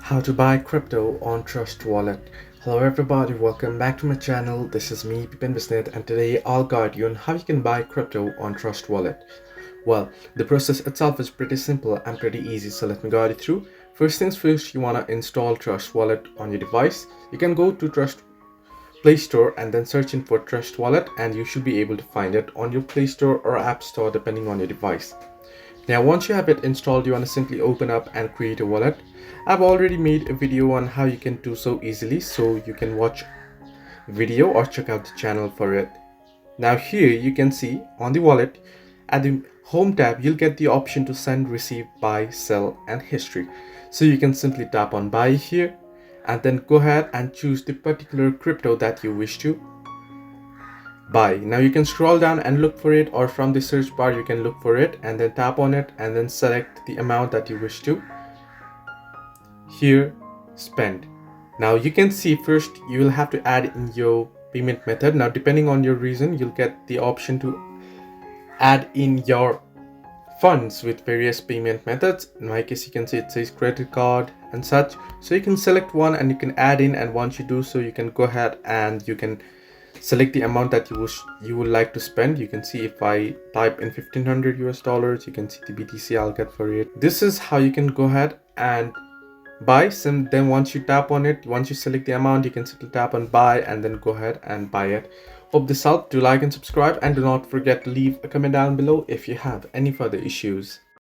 How to buy crypto on Trust Wallet. Hello everybody, welcome back to my channel. This is me, Pippin Bisnet, and today I'll guide you on how you can buy crypto on Trust Wallet. Well, the process itself is pretty simple and pretty easy, so let me guide you through. First things first, you want to install Trust Wallet on your device. You can go to Trust Play Store and then search in for Trust Wallet, and you should be able to find it on your Play Store or App Store depending on your device. Now once you have it installed, you want to simply open up and create a wallet. I've already made a video on how you can do so easily, so you can watch video or check out the channel for it. Now here you can see on the wallet at the home tab you'll get the option to send, receive, buy, sell and history. So you can simply tap on buy here and then go ahead and choose the particular crypto that you wish to buy. Now you can scroll down and look for it, or from the search bar you can look for it and then tap on it and then select the amount that you wish to here spend. Now you can see first you will have to add in your payment method. Now depending on your reason you'll get the option to add in your funds with various payment methods. In my case you can see it says credit card and such, so you can select one and you can add in, and once you do so you can go ahead and you can select the amount that you would like to spend. You can see if I type in $1,500 you can see the BTC I'll get for it. This is how you can go ahead and buy some. Then once you tap on it, once you select the amount, you can simply tap on buy and then go ahead and buy it. Hope this helped. Do like and subscribe, and do not forget to leave a comment down below if you have any further issues.